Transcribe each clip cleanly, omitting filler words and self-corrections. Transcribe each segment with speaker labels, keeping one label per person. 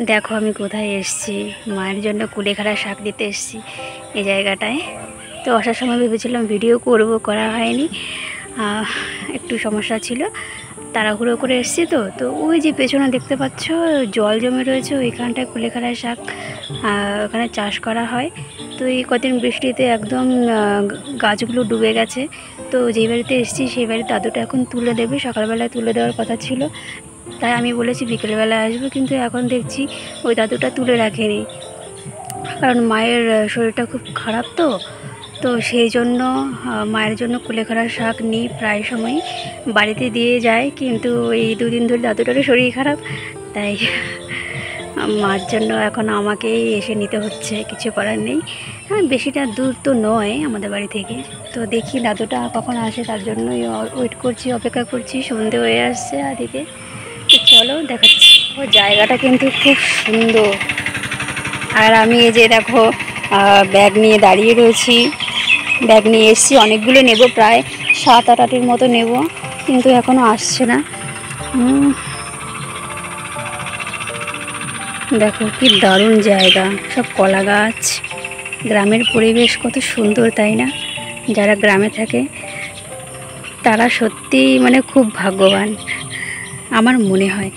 Speaker 1: দেখো আমি কোথায় এসেছি, মায়ের জন্য কুলেখাড়া শাক দিতে এসেছি এই জায়গাটায়। তো আসার সময় ভেবেছিলাম ভিডিও করব, করা হয়নি, একটু সমস্যা ছিল, তাড়াহুড়ো করে এসেছি। তো ওই যে পেছনে দেখতে পাচ্ছ জল জমে রয়েছে, ওইখানটায় কুলেখাড়া শাক ওখানে চাষ করা হয়। তো এই কদিন বৃষ্টিতে একদম গাছগুলো ডুবে গেছে। তো যেই বাড়িতে এসেছি সেই বাড়ির দাদুটা এখন তুলে দেবে, সকালবেলায় তুলে দেওয়ার কথা ছিল, তাই আমি বলেছি বিকেলবেলা আসবো। কিন্তু এখন দেখছি ওই দাদুটা তুলে রাখেনি, কারণ মায়ের শরীরটা খুব খারাপ। তো সেই জন্য মায়ের জন্য কুলেখাড়া শাক নিই প্রায় সময়, বাড়িতে দিয়ে যায়। কিন্তু এই দুদিন ধরে দাদুটারও শরীর খারাপ, তাই মার জন্য এখন আমাকেই এসে নিতে হচ্ছে, কিছু করার নেই। বেশিটা দূর তো নয় আমাদের বাড়ি থেকে। তো দেখি দাদুটা কখন আসে, তার জন্যই ওয়েট করছি, অপেক্ষা করছি। সন্ধে হয়ে আসছে আদিকে। তো চলো দেখাচ্ছি। ও জায়গাটা কিন্তু খুব সুন্দর। আর আমি এই যে দেখো ব্যাগ নিয়ে দাঁড়িয়ে রয়েছি, ব্যাগ নিয়ে এসেছি, অনেকগুলো নেব, প্রায় 7-8টির মতো নেব, কিন্তু এখনও আসছে না। দেখো কি দারুণ জায়গা, সব কলা গাছ, গ্রামের পরিবেশ কত সুন্দর, তাই না? যারা গ্রামে থাকে তারা সত্যিই মানে খুব ভাগ্যবান আমার মনে হয়।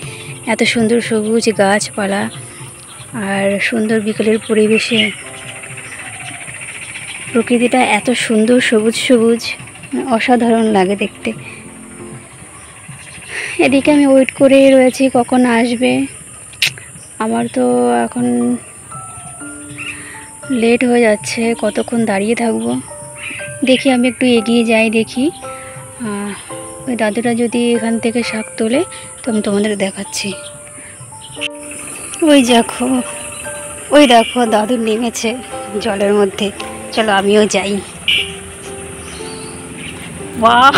Speaker 1: এত সুন্দর সবুজ গাছপালা আর সুন্দর বিকেলের পরিবেশে প্রকৃতিটা এত সুন্দর সবুজ সবুজ, অসাধারণ লাগে দেখতে। এদিকে আমি ওয়েট করে রয়েছি কখন আসবে। আমার তো এখন লেট হয়ে যাচ্ছে, কতক্ষণ দাঁড়িয়ে থাকবো। দেখি আমি একটু এগিয়ে যাই, দেখি ওই দাদুটা যদি এখান থেকে শাক তোলে তো আমি তোমাদের দেখাচ্ছি। ওই দেখো দাদু নেমেছে জলের মধ্যে। চলো আমিও যাই। বাহ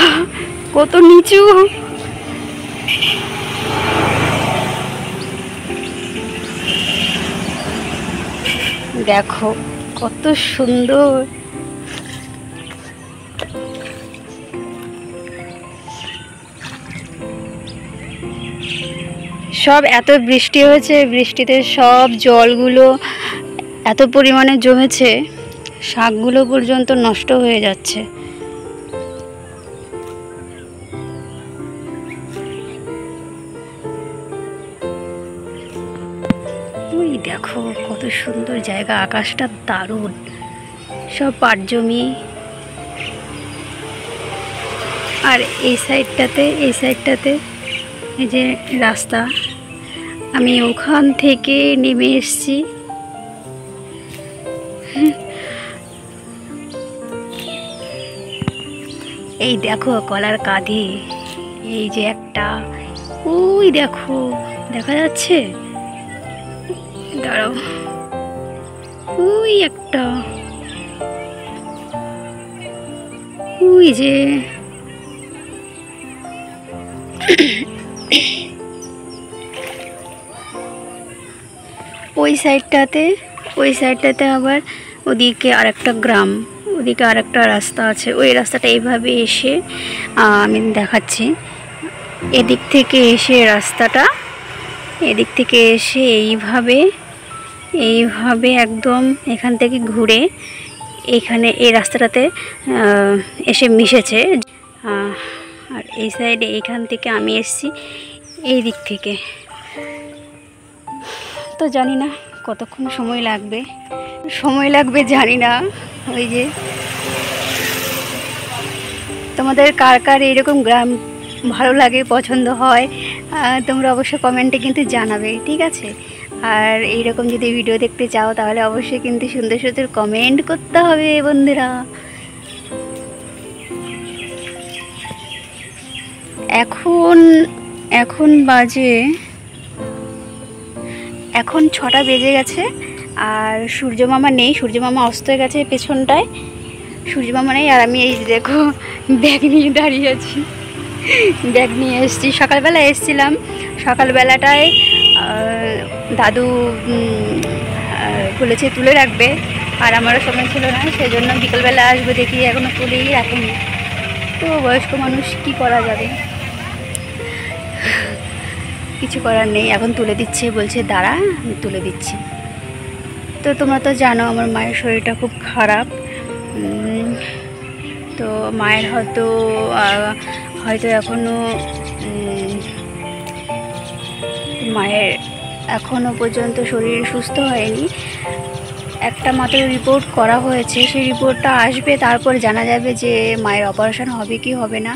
Speaker 1: কত নিচু, দেখো কত সুন্দর। সব এত বৃষ্টি হয়েছে, বৃষ্টিতে সব জলগুলো এত পরিমাণে জমেছে, শাকগুলো পর্যন্ত নষ্ট হয়ে যাচ্ছে। ওই দেখো কত সুন্দর জায়গা, আকাশটা দারুণ, সব পাট জমি। আর এই সাইডটাতে এই যে রাস্তা, আমি ওখান থেকে নেমে এসেছি। এই দেখো কলার কাঁধে এই যে একটা, ওই দেখো দেখা যাচ্ছে, দাঁড়াও, ওই একটা, ওই যে ওই সাইডটাতে আবার ওদিকে আরেকটা গ্রাম, ওদিকে আরেকটা রাস্তা আছে। ওই রাস্তাটা এইভাবে এসে আমি দেখাচ্ছি, এদিক থেকে এসে রাস্তাটা, এদিক থেকে এসে এইভাবে একদম এখান থেকে ঘুরে এইখানে এই রাস্তাটাতে এসে মিশেছে। আর এই সাইডে এইখান থেকে আমি এসেছি এই দিক থেকে। তো জানি না কতক্ষণ সময় লাগবে জানি না। ওই যে তোমাদের কার কার এরকম গ্রাম ভালো লাগে, পছন্দ হয়, তোমরা অবশ্যই কমেন্টে কিন্তু জানাবে, ঠিক আছে? আর এইরকম যদি ভিডিও দেখতে চাও তাহলে অবশ্যই কিন্তু সুন্দর সুন্দর কমেন্ট করতে হবে বন্ধুরা। এখন বাজে, এখন 6টা বেজে গেছে। আর সূর্যমামা নেই, সূর্যমামা অস্ত হয়ে গেছে পেছনটায়, সূর্যমামা নেই। আর আমি এই দেখো ব্যাগ নিয়ে দাঁড়িয়ে আছি, ব্যাগ নিয়ে এসেছি। সকালবেলা এসেছিলাম, সকালবেলাটায় দাদু বলেছে তুলে রাখবে, আর আমারও সময় ছিল না, সেই জন্য বিকেলবেলা আসবো, দেখি এখনও তুলেই রাখেনি। তো বয়স্ক মানুষ কি করা যাবে। কিছু করার নেই, এখন তুলে দিচ্ছে, বলছে দাঁড়া আমি তুলে দিচ্ছি। তো তোমরা তো জানো আমার মায়ের শরীরটা খুব খারাপ। তো মায়ের হয়তো এখনও মায়ের এখনও পর্যন্ত শরীর সুস্থ হয়নি। একটা মাত্র রিপোর্ট করা হয়েছে, সেই রিপোর্টটা আসবে, তারপর জানা যাবে যে মায়ের অপারেশন হবে কি হবে না।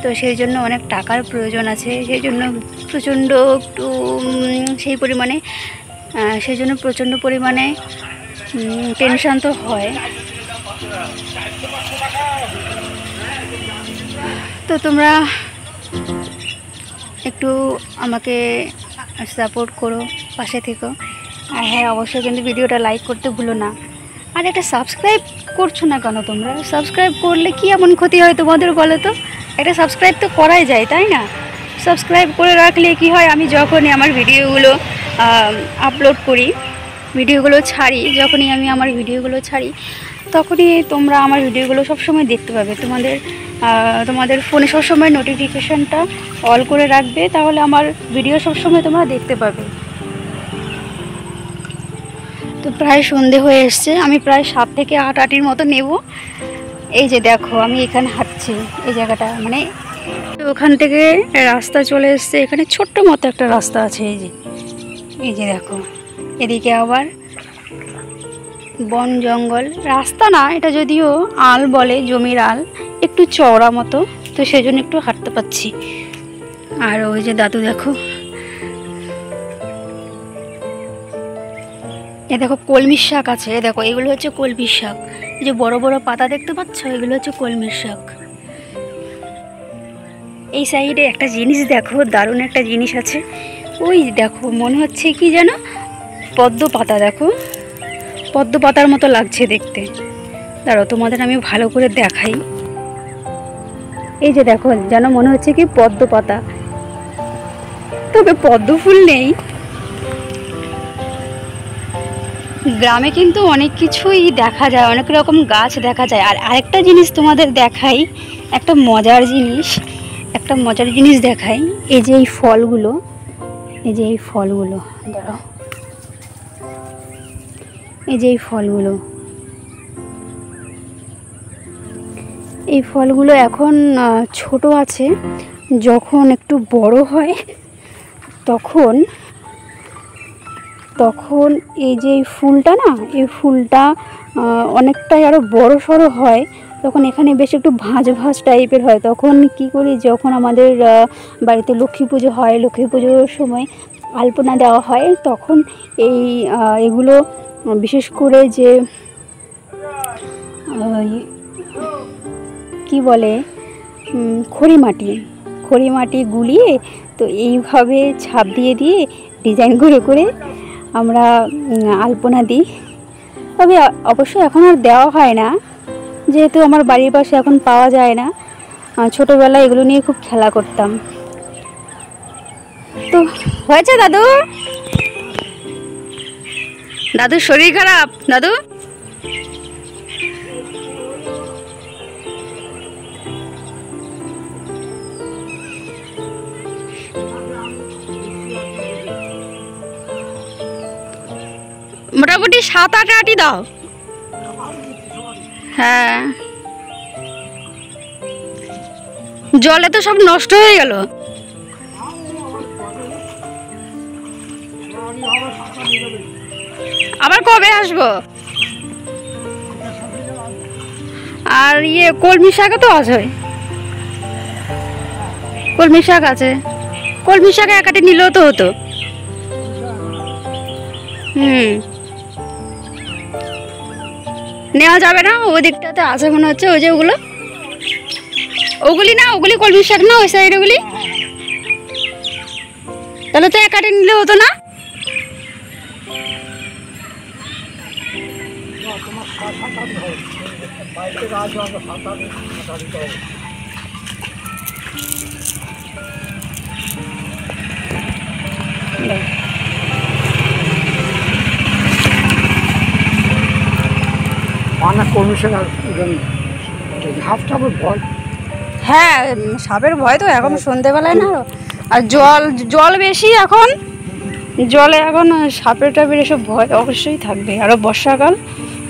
Speaker 1: তো সেই জন্য অনেক টাকার প্রয়োজন আছে, সেই জন্য প্রচণ্ড একটু প্রচণ্ড পরিমাণে টেনশান তো হয়। তো তোমরা একটু আমাকে সাপোর্ট করো, পাশে থেকো। আর হ্যাঁ, অবশ্যই কিন্তু ভিডিওটা লাইক করতে ভুলো না। আর একটা সাবস্ক্রাইব করছো না কেন তোমরা? সাবস্ক্রাইব করলে কি এমন ক্ষতি হয় তোমাদের বলো তো? একটা সাবস্ক্রাইব তো করাই যায়, তাই না? সাবস্ক্রাইব করে রাখলে কি হয়, আমি যখনই আমার ভিডিওগুলো আপলোড করি, যখনই আমি আমার ভিডিওগুলো ছাড়ি, তখনই তোমরা আমার ভিডিওগুলো সবসময় দেখতে পাবে। তোমাদের ফোনে সবসময় নোটিফিকেশানটা অল করে রাখবে, তাহলে আমার ভিডিও সবসময় তোমরা দেখতে পাবে। তো প্রায় সন্ধে হয়ে এসছে, আমি প্রায় 7 থেকে 8 আটির মতো নেব। এই যে দেখো আমি এখানে হাঁটছি, এই জায়গাটা মানে ওখান থেকে রাস্তা চলে এসছে, এখানে ছোট্ট মতো একটা রাস্তা আছে। এই যে দেখো, এদিকে আবার বন জঙ্গল, রাস্তা না এটা, যদিও আল বলে, জমির আল, একটু চওড়া মতো, তো সেই জন্য একটু হাঁটতে পারছি। আর ওই যে দাদু দেখো, এ দেখো কলমির শাক আছে, এ দেখো এগুলো হচ্ছে কলমির শাক, এই যে বড় বড় পাতা দেখতে পাচ্ছ, এগুলো হচ্ছে কলমির শাক। এই সাইডে একটা জিনিস দেখো, দারুণ একটা জিনিস আছে, ওই দেখো মনে হচ্ছে কি যেন পদ্ম পাতা, দেখো পদ্ম পাতার মতো লাগছে দেখতে। দাঁড়াও তোমাদের আমি ভালো করে দেখাই। এই যে দেখো, যেন মনে হচ্ছে কি পদ্ম পাতা, তবে পদ্ম ফুল নেই। গ্রামে কিন্তু অনেক কিছুই দেখা যায়, অনেক রকম গাছ দেখা যায়। আর আরেকটা জিনিস তোমাদের দেখাই, একটা মজার জিনিস দেখাই। এই যে এই ফলগুলো, দাঁড়াও, এই যে এই ফলগুলো এখন ছোট আছে, যখন একটু বড় হয় তখন এই যে এই ফুলটা না, এই ফুলটা অনেকটাই আরও বড় সড়ো হয়, তখন এখানে বেশ একটু ভাঁজ টাইপের হয়। তখন কি করি, যখন আমাদের বাড়িতে লক্ষ্মী পুজো হয়, লক্ষ্মী পুজোর সময় আলপনা দেওয়া হয়, তখন এগুলো বিশেষ করে যে কি বলে, খড়ি মাটি গুলিয়ে, তো এইভাবে ছাপ দিয়ে ডিজাইন করে আমরা আলপনা দিই। তবে অবশ্যই এখন আর দেওয়া হয় না, যেহেতু আমার বাড়ির পাশে এখন পাওয়া যায় না। ছোটোবেলায় এগুলো নিয়ে খুব খেলা করতাম। তো হয়েছে দাদুর শরীর খারাপ, দাদু মোটামুটি 7-8 আটি দাও। হ্যাঁ, জলে তো সব নষ্ট হয়ে গেল। আবার কবে আসবো? আর কলমি শাকও তো আছে, কলমি শাক আছে, কলমি শাকে 1 আটি নিলেও তো হতো। নেওয়া যাবে না? ওই দিকটাতে আছে মনে হচ্ছে, ওই যে ওগুলি না, ওগুলি কলমি শাক না, ওই সাইড ওগুলি, তাহলে তো 1 আটি নিলে হতো না? হ্যাঁ, সাপের ভয় তো এখন সন্ধ্যেবেলায় না, আর জল জল বেশি এখন, জলে এখন সাপের টাপের এসব ভয় অবশ্যই থাকবে, আরও বর্ষাকাল।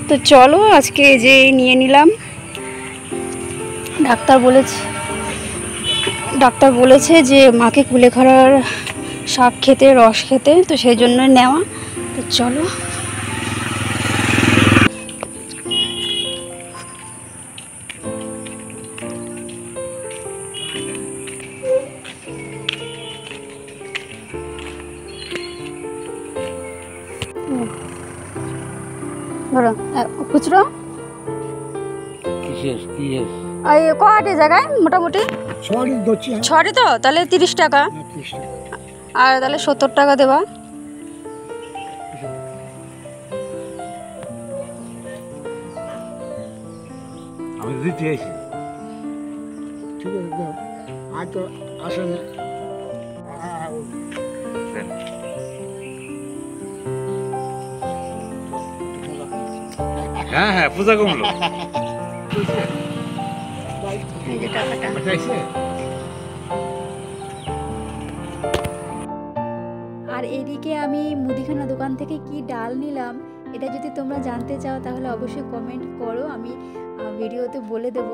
Speaker 1: তো চলো আজকে যে নিয়ে নিলাম, ডাক্তার বলেছে যে মাকে কুলেখাড়ার শাক খেতে, রস খেতে, তো সেই জন্য নেওয়া। তো চলো ধরো খুচরো কয়টি জায়গায় মোটামুটি ছটি, তো তাহলে 30 টাকা, আর তাহলে 70 টাকা দেবা।
Speaker 2: আমি দিতে আছি, ঠিক আছে, আর তো আসে না। হ্যাঁ হ্যাঁ, পূজা কমলো।
Speaker 1: আর এদিকে আমি মুদিখানা দোকান থেকে কি ডাল নিলাম, এটা যদি তোমরা জানতে চাও তাহলে অবশ্যই কমেন্ট করো, আমি ভিডিওতে বলে দেব।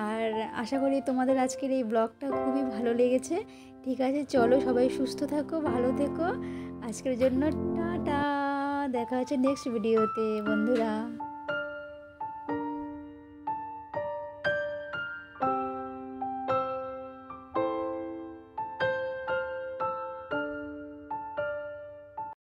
Speaker 1: আর আশা করি তোমাদের আজকের এই ব্লগটা খুবই ভালো লেগেছে। ঠিক আছে, চলো সবাই সুস্থ থাকো, ভালো থেকো। আজকের জন্য টাটা, দেখা হচ্ছে নেক্সট ভিডিওতে বন্ধুরা।